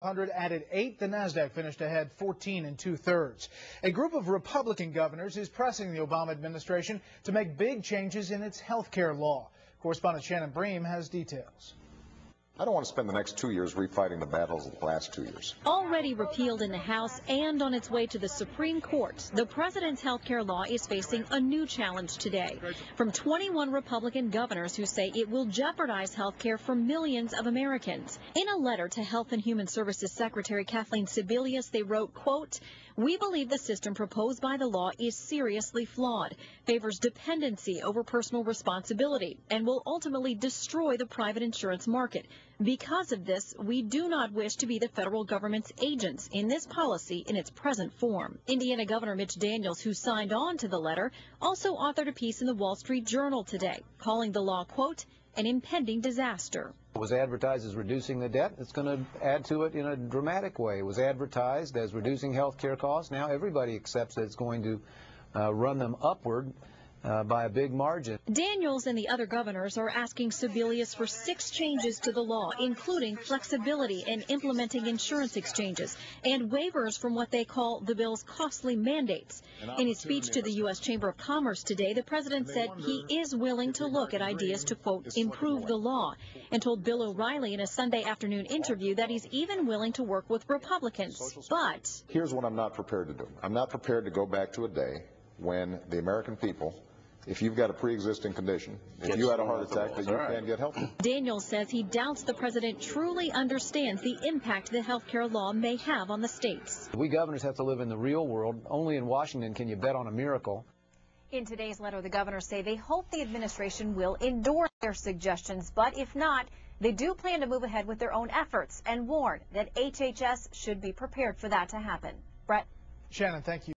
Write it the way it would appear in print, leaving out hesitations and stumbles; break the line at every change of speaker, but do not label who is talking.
100 added 8. The Nasdaq finished ahead 14 2/3. A group of Republican governors is pressing the Obama administration to make big changes in its health care law. Correspondent Shannon Bream has details.
I don't want to spend the next 2 years refighting the battles of the last 2 years.
Already repealed in the House and on its way to the Supreme Court, the president's health care law is facing a new challenge today from 21 Republican governors who say it will jeopardize health care for millions of Americans. In a letter to Health and Human Services Secretary Kathleen Sebelius, they wrote, quote, "We believe the system proposed by the law is seriously flawed, favors dependency over personal responsibility, and will ultimately destroy the private insurance market. Because of this, we do not wish to be the federal government's agents in this policy in its present form." Indiana Governor Mitch Daniels, who signed on to the letter, also authored a piece in the Wall Street Journal today, calling the law, quote, "an impending disaster."
It was advertised as reducing the debt. It's going to add to it in a dramatic way. It was advertised as reducing health care costs. Now everybody accepts that it's going to run them upward by a big margin.
Daniels and the other governors are asking Sebelius for 6 changes to the law, including flexibility in implementing insurance exchanges and waivers from what they call the bill's costly mandates. In his speech to the U.S. Chamber of Commerce today, the president said he is willing to look at ideas to, quote, improve the law, and told Bill O'Reilly in a Sunday afternoon interview that he's even willing to work with Republicans. But
here's what I'm not prepared to do. I'm not prepared to go back to a day when the American people, if you've got a pre-existing condition, if you had a heart attack, that you can't get help.
Daniels says he doubts the president truly understands the impact the health care law may have on the states.
We governors have to live in the real world. Only in Washington can you bet on a miracle.
In today's letter, the governors say they hope the administration will endorse their suggestions, but if not, they do plan to move ahead with their own efforts and warn that HHS should be prepared for that to happen. Brett?
Shannon, thank you.